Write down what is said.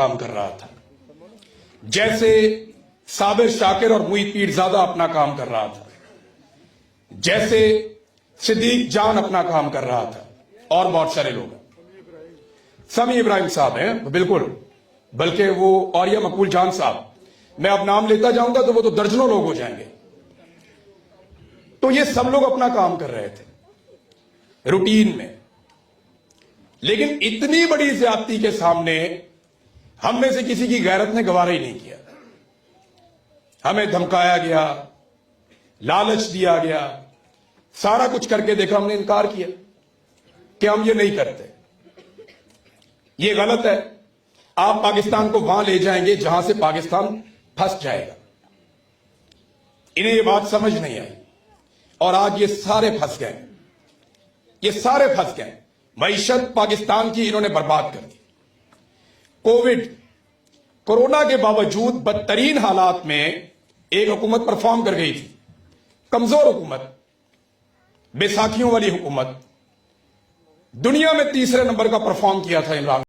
کام کر رہا تھا، جیسے صابر شاکر اور محیط پیرزادہ اپنا کام کر رہا تھا، جیسے صدیق جان اپنا کام کر رہا تھا، اور بہت سارے لوگ ہیں۔ سمیع ابراہیم صاحب ہیں بالکل، بلکہ وہ اوریہ مقبول جان صاحب، میں اب نام لیتا جاؤں گا تو وہ تو درجنوں لوگ ہو جائیں گے۔ تو یہ سب لوگ اپنا کام کر رہے تھے روٹین میں، لیکن اتنی بڑی زیادتی کے سامنے ہم میں سے کسی کی غیرت نے گوارا ہی نہیں کیا۔ ہمیں دھمکایا گیا، لالچ دیا گیا، سارا کچھ کر کے دیکھا، ہم نے انکار کیا کہ ہم یہ نہیں کرتے، یہ غلط ہے۔ آپ پاکستان کو وہاں لے جائیں گے جہاں سے پاکستان پھنس جائے گا۔ انہیں یہ بات سمجھ نہیں آئی، اور آج یہ سارے پھنس گئے، یہ سارے پھنس گئے۔ معیشت پاکستان کی انہوں نے برباد کر دی۔ کورونا کے باوجود بدترین حالات میں ایک حکومت پرفارم کر گئی تھی، کمزور حکومت، بیساکھیوں والی حکومت، دنیا میں تیسرے نمبر کا پرفارم کیا تھا عمران۔